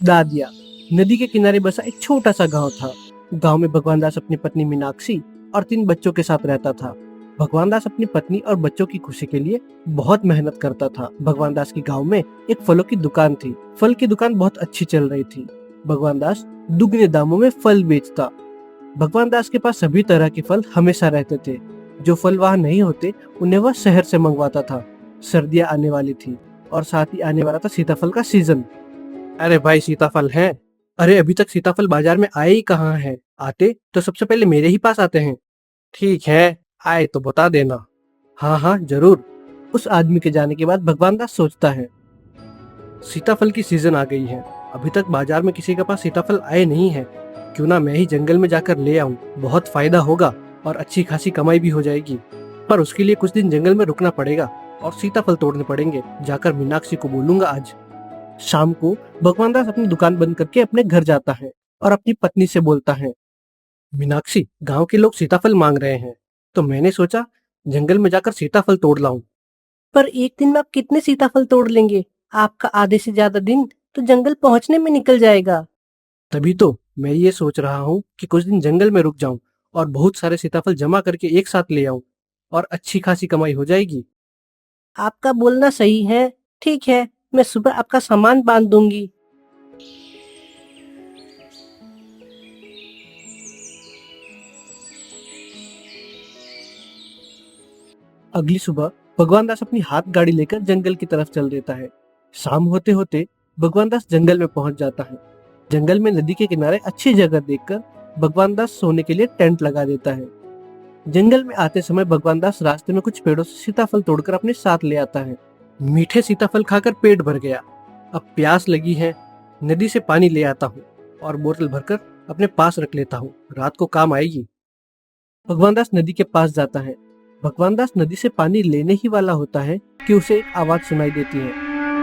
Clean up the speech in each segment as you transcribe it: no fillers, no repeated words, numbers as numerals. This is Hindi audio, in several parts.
दादिया। नदी के किनारे बसा एक छोटा सा गांव था। गांव में भगवान दास अपनी पत्नी मीनाक्षी और 3 बच्चों के साथ रहता था। भगवान दास अपनी पत्नी और बच्चों की खुशी के लिए बहुत मेहनत करता था। भगवान दास के गांव में एक फलों की दुकान थी। फल की दुकान बहुत अच्छी चल रही थी। भगवान दास दुगने दामों में फल बेचता। भगवान दास के पास सभी तरह के फल हमेशा रहते थे। जो फल वहाँ नहीं होते उन्हें वह शहर से मंगवाता था। सर्दियाँ आने वाली थी और साथ ही आने वाला था सीताफल का सीजन। अरे भाई सीताफल है। अरे अभी तक सीताफल बाजार में आए ही कहाँ हैं? आते तो सबसे पहले मेरे ही पास आते हैं। ठीक है, आए तो बता देना। हाँ हाँ जरूर। उस आदमी के जाने के बाद भगवान दास सोचता है, सीताफल की सीजन आ गई है। अभी तक बाजार में किसी के पास सीताफल आए नहीं है। क्यों ना मैं ही जंगल में जाकर ले आऊं, बहुत फायदा होगा और अच्छी खासी कमाई भी हो जाएगी। पर उसके लिए कुछ दिन जंगल में रुकना पड़ेगा और सीताफल तोड़ने पड़ेंगे। जाकर मीनाक्षी को बोलूंगा आज। शाम को भगवान दास अपनी दुकान बंद करके अपने घर जाता है और अपनी पत्नी से बोलता है, मीनाक्षी, गांव के लोग सीताफल मांग रहे हैं, तो मैंने सोचा जंगल में जाकर सीताफल तोड़ लाऊं। पर एक दिन में आप कितने सीताफल तोड़ लेंगे? आपका आधे से ज्यादा दिन तो जंगल पहुंचने में निकल जाएगा। तभी तो मैं ये सोच रहा हूँ कि कुछ दिन जंगल में रुक जाऊं और बहुत सारे सीताफल जमा करके एक साथ ले आऊं और अच्छी खासी कमाई हो जाएगी। आपका बोलना सही है। ठीक है, मैं सुबह आपका सामान बांध दूंगी। अगली सुबह भगवान दास अपनी हाथ गाड़ी लेकर जंगल की तरफ चल देता है। शाम होते होते भगवान दास जंगल में पहुंच जाता है। जंगल में नदी के किनारे अच्छी जगह देखकर भगवान दास सोने के लिए टेंट लगा देता है। जंगल में आते समय भगवान दास रास्ते में कुछ पेड़ों से सीताफल तोड़कर अपने साथ ले आता है। मीठे सीताफल खाकर पेट भर गया। अब प्यास लगी है, नदी से पानी ले आता हूँ और बोतल भरकर अपने पास रख लेता हूँ, रात को काम आएगी। भगवान दास नदी के पास जाता है। भगवान दास नदी से पानी लेने ही वाला होता है कि उसे एक आवाज सुनाई देती है।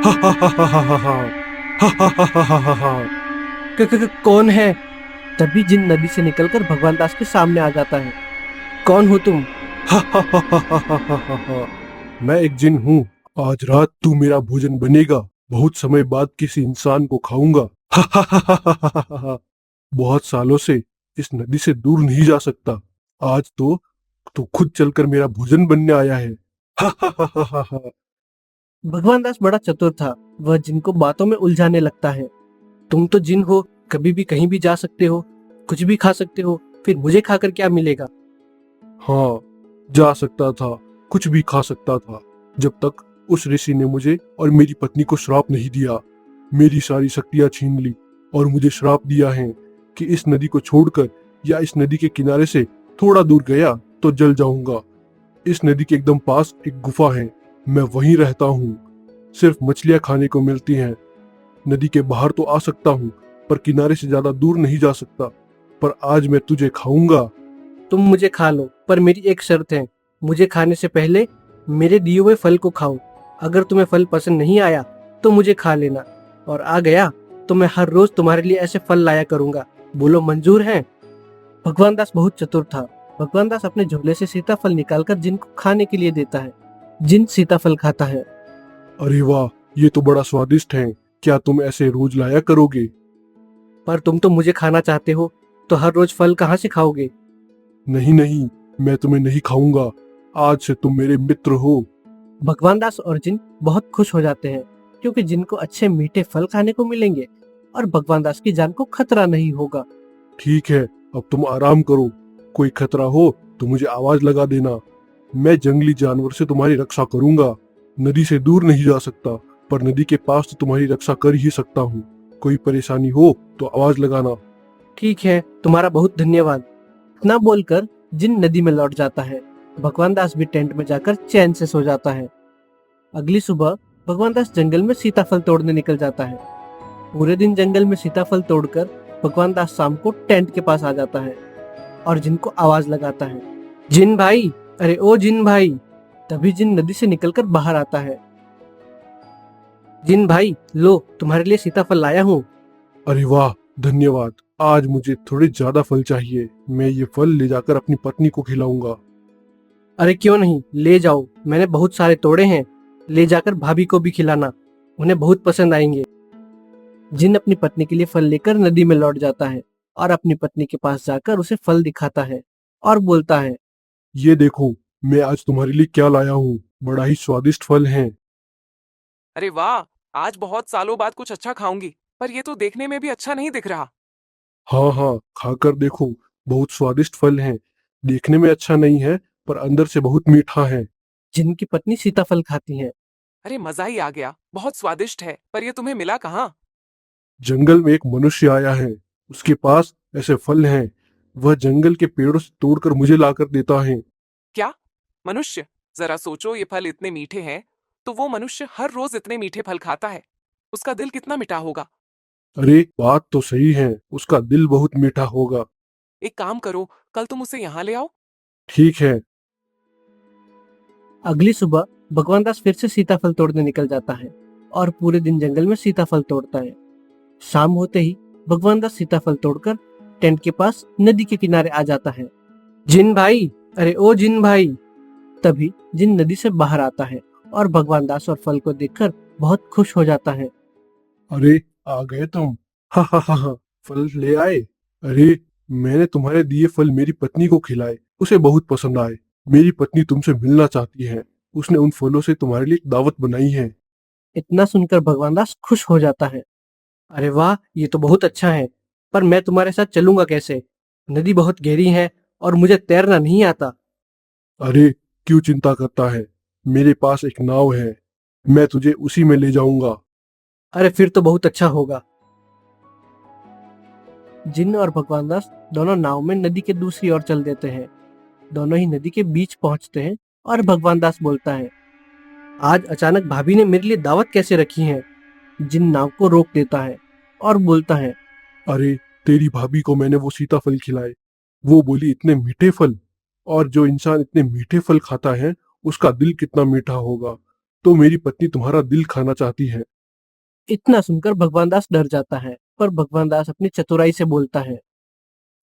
हा हा हा हा हा हा हा हा हा हा हा हा हा। कौन है? तभी जिन नदी से निकलकर भगवान दास के सामने आ जाता है। कौन हो तुम? हा हा हा हा हा हा हा हा हा। मैं एक जिन हूँ। आज रात तू मेरा भोजन बनेगा। बहुत समय बाद किसी इंसान को खाऊंगा। हा हा हा हा हा हा हा हा। बहुत सालों से इस नदी से दूर नहीं जा सकता। आज तो खुद चलकर मेरा भोजन बनने आया है। हा हा हा हा हा हा। भगवान दास बड़ा चतुर था। वह जिनको बातों में उलझाने लगता है। तुम तो जिन हो, कभी भी कहीं भी जा सकते हो, कुछ भी खा सकते हो, फिर मुझे खाकर क्या मिलेगा? हाँ, जा सकता था, कुछ भी खा सकता था, जब तक उस ऋषि ने मुझे और मेरी पत्नी को श्राप नहीं दिया। मेरी सारी शक्तियां छीन ली और मुझे श्राप दिया है कि इस नदी को छोड़कर या इस नदी के किनारे से थोड़ा दूर गया तो जल जाऊंगा। इस नदी के एकदम पास एक गुफा है, मैं वहीं रहता हूँ। सिर्फ मछलियाँ खाने को मिलती हैं। नदी के बाहर तो आ सकता हूँ, पर किनारे से ज्यादा दूर नहीं जा सकता। पर आज मैं तुझे खाऊंगा। तुम मुझे खा लो, पर मेरी एक शर्त है। मुझे खाने से पहले मेरे दिए हुए फल को खाओ। अगर तुम्हें फल पसंद नहीं आया तो मुझे खा लेना, और आ गया तो मैं हर रोज तुम्हारे लिए ऐसे फल लाया करूंगा। बोलो मंजूर है? भगवान दास बहुत चतुर था। भगवान दास अपने झोले से सीताफल निकालकर जिन को खाने के लिए देता है। जिन सीताफल खाता है। अरे वाह, ये तो बड़ा स्वादिष्ट है। क्या तुम ऐसे रोज लाया करोगे? पर तुम तो मुझे खाना चाहते हो, तो हर रोज फल कहाँ से खाओगे? नहीं नहीं, मैं तुम्हें नहीं खाऊंगा। आज से तुम मेरे मित्र हो। भगवान दास और जिन बहुत खुश हो जाते हैं, क्योंकि जिन को अच्छे मीठे फल खाने को मिलेंगे और भगवान दास की जान को खतरा नहीं होगा। ठीक है, अब तुम आराम करो। कोई खतरा हो तो मुझे आवाज लगा देना। मैं जंगली जानवर से तुम्हारी रक्षा करूंगा। नदी से दूर नहीं जा सकता, पर नदी के पास तो तुम्हारी रक्षा कर ही सकता हूँ। कोई परेशानी हो तो आवाज लगाना। ठीक है, तुम्हारा बहुत धन्यवाद। इतना बोलकर जिन नदी में लौट जाता है। भगवान दास भी टेंट में जाकर चैन से सो जाता है। अगली सुबह भगवान दास जंगल में सीताफल तोड़ने निकल जाता है। पूरे दिन जंगल में सीताफल तोड़कर भगवान दास शाम को टेंट के पास आ जाता है और जिन को आवाज लगाता है, जिन भाई, अरे ओ जिन भाई। तभी जिन नदी से निकलकर बाहर आता है। जिन भाई, लो तुम्हारे लिए सीताफल लाया हूँ। अरे वाह, धन्यवाद। आज मुझे थोड़े ज्यादा फल चाहिए। मैं ये फल ले जाकर अपनी पत्नी को खिलाऊंगा। अरे क्यों नहीं, ले जाओ, मैंने बहुत सारे तोड़े हैं। ले जाकर भाभी को भी खिलाना, उन्हें बहुत पसंद आएंगे। जिन अपनी पत्नी के लिए फल लेकर नदी में लौट जाता है और अपनी पत्नी के पास जाकर उसे फल दिखाता है और बोलता है, ये देखो, मैं आज तुम्हारे लिए क्या लाया हूँ। बड़ा ही स्वादिष्ट फल है। अरे वाह, आज बहुत सालों बाद कुछ अच्छा खाऊंगी। पर ये तो देखने में भी अच्छा नहीं दिख रहा। हाँ हाँ, खाकर देखो, बहुत स्वादिष्ट फल है। देखने में अच्छा नहीं है, पर अंदर से बहुत मीठा है। जिनकी पत्नी सीताफल खाती है। अरे मजा ही आ गया, बहुत स्वादिष्ट है। पर ये तुम्हें मिला कहाँ? जंगल में एक मनुष्य आया है, उसके पास ऐसे फल हैं। वह जंगल के पेड़ों से तोड़कर मुझे लाकर देता है। क्या? मनुष्य? जरा सोचो, ये फल इतने मीठे हैं तो वो मनुष्य हर रोज इतने मीठे फल खाता है। उसका दिल कितना मीठा होगा। अरे बात तो सही है, उसका दिल बहुत मीठा होगा। एक काम करो, कल तुम उसे यहाँ ले आओ। ठीक है। अगली सुबह भगवान दास फिर से सीताफल तोड़ने निकल जाता है और पूरे दिन जंगल में सीताफल तोड़ता है। शाम होते ही भगवान दास सीताफल तोड़कर टेंट के पास नदी के किनारे आ जाता है। जिन भाई, अरे ओ जिन भाई। तभी जिन नदी से बाहर आता है और भगवान दास और फल को देखकर बहुत खुश हो जाता है। अरे, आ गए तुम। हा हा हा हा, फल ले आए। अरे, मैंने तुम्हारे दिए फल मेरी पत्नी को खिलाए, उसे बहुत पसंद आए। मेरी पत्नी तुमसे मिलना चाहती है, उसने उन फलों से तुम्हारे लिए एक दावत बनाई है। इतना सुनकर भगवान दास खुश हो जाता है। अरे वाह, ये तो बहुत अच्छा है, पर मैं तुम्हारे साथ चलूंगा कैसे? नदी बहुत गहरी है और मुझे तैरना नहीं आता। अरे, क्यों चिंता करता है, मेरे पास एक नाव है, मैं तुझे उसी में ले जाऊंगा। अरे फिर तो बहुत अच्छा होगा। जिन और भगवान दास दोनों नाव में नदी के दूसरी ओर चल देते हैं। दोनों ही नदी के बीच पहुंचते हैं और भगवान दास बोलता है, आज अचानक भाभी ने मेरे लिए दावत कैसे रखी है? जिन नाव को रोक देता है और बोलता है, अरे, तेरी भाभी को मैंने वो सीताफल खिलाए, वो बोली इतने मीठे फल, और जो इंसान इतने मीठे फल खाता है उसका दिल कितना मीठा होगा। तो मेरी पत्नी तुम्हारा दिल खाना चाहती है। इतना सुनकर भगवान दास डर जाता है, पर भगवान दास अपनी चतुराई से बोलता है,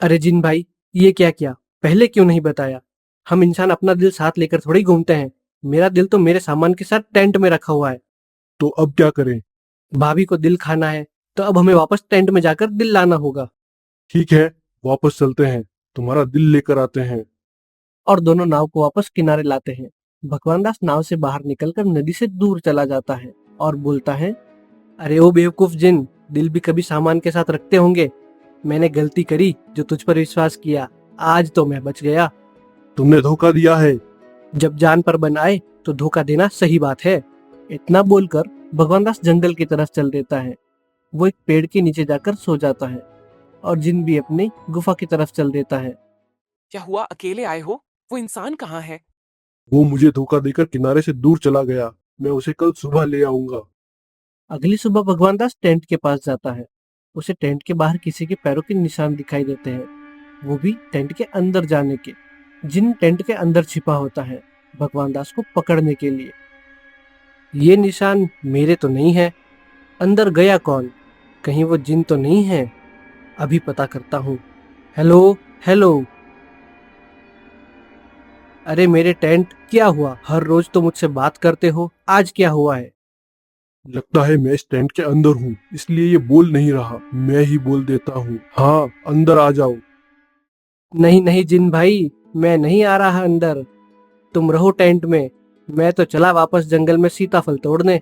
अरे जिन भाई, ये क्या किया? पहले क्यों नहीं बताया? हम इंसान अपना दिल साथ लेकर थोड़ी घूमते हैं। मेरा दिल तो मेरे सामान के साथ टेंट में रखा हुआ है। तो अब क्या करें? भाभी को दिल खाना है, तो अब हमें वापस टेंट में जाकर दिल लाना होगा। ठीक है, वापस चलते हैं, तुम्हारा दिल लेकर आते हैं। और दोनों नाव को वापस किनारे लाते हैं। भगवान दास नाव से बाहर निकलकर नदी से दूर चला जाता है और बोलता है, अरे ओ बेवकूफ जिन, दिल भी कभी सामान के साथ रखते होंगे। मैंने गलती करी जो तुझ पर विश्वास किया। आज तो मैं बच गया। तुमने धोखा दिया है। जब जान पर बन आए तो धोखा देना सही बात है। इतना बोलकर भगवान दास जंगल की तरफ चल देता है। वो एक पेड़ के नीचे जाकर सो जाता है और जिन भी अपनी गुफा की तरफ चल देता है। क्या हुआ, अकेले आए हो? वो इंसान कहाँ है? वो मुझे धोखा देकर किनारे से दूर चला गया, मैं उसे कल सुबह ले आऊंगा। अगली सुबह भगवान दास टेंट के पास जाता है। उसे टेंट के बाहर किसी के पैरों के निशान दिखाई देते हैं, वो भी टेंट के अंदर जाने के। जिन टेंट के अंदर छिपा होता है भगवान दास को पकड़ने के लिए। ये निशान मेरे तो नहीं है। अंदर गया कौन? कहीं वो जिन तो नहीं है? अभी पता करता हूँ। Hello, hello. अरे मेरे टेंट, क्या हुआ? हर रोज तो मुझसे बात करते हो, आज क्या हुआ है? लगता है मैं इस टेंट के अंदर हूँ, इसलिए ये बोल नहीं रहा। मैं ही बोल देता हूँ, हाँ, अंदर आ जाओ। नहीं नहीं जिन भाई, मैं नहीं आ रहा अंदर। तुम रहो टेंट में, मैं तो चला वापस जंगल में सीताफल तोड़ने।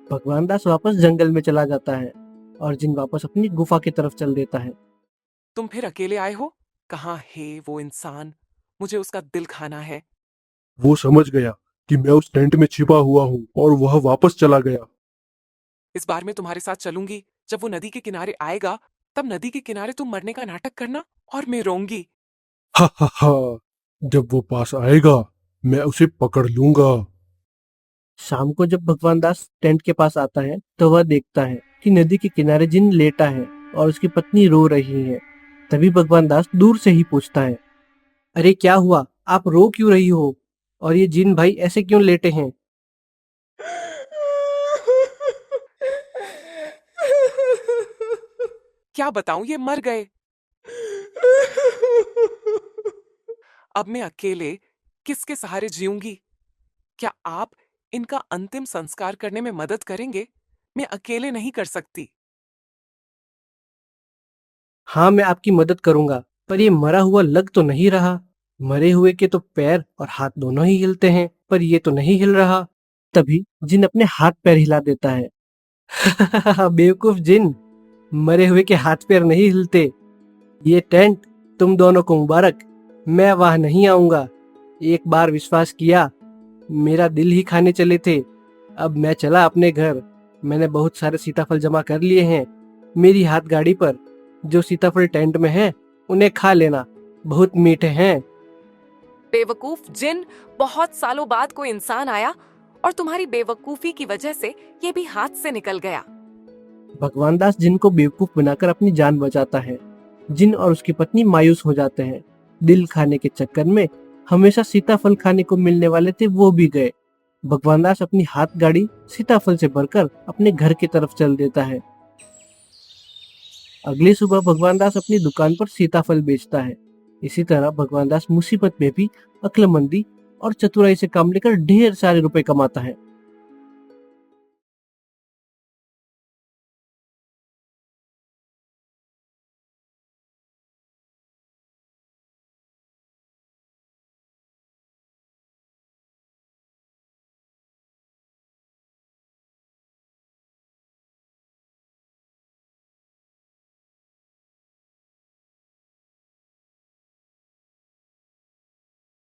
भगवान दास वापस जंगल में चला जाता है और जिन वापस अपनी गुफा की तरफ चल देता है। तुम फिर अकेले आए हो? कहाँ है वो इंसान? मुझे उसका दिल खाना है। वो समझ गया कि मैं उस टेंट में छिपा हुआ हूँ और वह वापस चला गया। इस बार मैं तुम्हारे साथ चलूंगी। जब वो नदी के किनारे आएगा, तब नदी के किनारे तुम मरने का नाटक करना और मैं रोऊंगी। हा हा हा, जब वो पास आएगा मैं उसे पकड़ लूंगा। शाम को जब भगवान दास टेंट के पास आता है तो वह देखता है कि नदी के किनारे जिन लेटा है और उसकी पत्नी रो रही है। तभी भगवान दास दूर से ही पूछता है, अरे क्या हुआ? आप रो क्यों रही हो? और ये जिन भाई ऐसे क्यों लेटे हैं? क्या बताऊं, ये मर गए। अब मैं अकेले किसके सहारे जीऊंगी? क्या आप इनका अंतिम संस्कार करने में मदद करेंगे? मैं अकेले नहीं कर सकती। हाँ, मैं आपकी मदद करूंगा, पर ये मरा हुआ लग तो नहीं रहा। मरे हुए के तो पैर और हाथ दोनों ही हिलते हैं, पर ये तो नहीं हिल रहा। तभी जिन अपने हाथ पैर हिला देता है। बेवकूफ जिन, मरे हुए के हाथ पैर नहीं हिलते। ये टेंट तुम दोनों को मुबारक, मैं वहां नहीं आऊंगा। एक बार विश्वास किया, मेरा दिल ही खाने चले थे। अब मैं चला अपने घर। मैंने बहुत सारे सीताफल जमा कर लिए हैं। मेरी हाथ गाड़ी पर जो सीताफल टेंट में है उन्हें खा लेना, बहुत मीठे हैं। बेवकूफ जिन, बहुत सालों बाद कोई इंसान आया और तुम्हारी बेवकूफी की वजह से ये भी हाथ से निकल गया। भगवान दास जिन को बेवकूफ बनाकर अपनी जान बचाता है। जिन और उसकी पत्नी मायूस हो जाते हैं। दिल खाने के चक्कर में हमेशा सीताफल खाने को मिलने वाले थे वो भी गए। भगवान दास अपनी हाथ गाड़ी सीताफल से भरकर अपने घर की तरफ चल देता है। अगली सुबह भगवान दास अपनी दुकान पर सीताफल बेचता है। इसी तरह भगवान दास मुसीबत में भी अक्लमंदी और चतुराई से काम लेकर ढेर सारे रुपए कमाता है।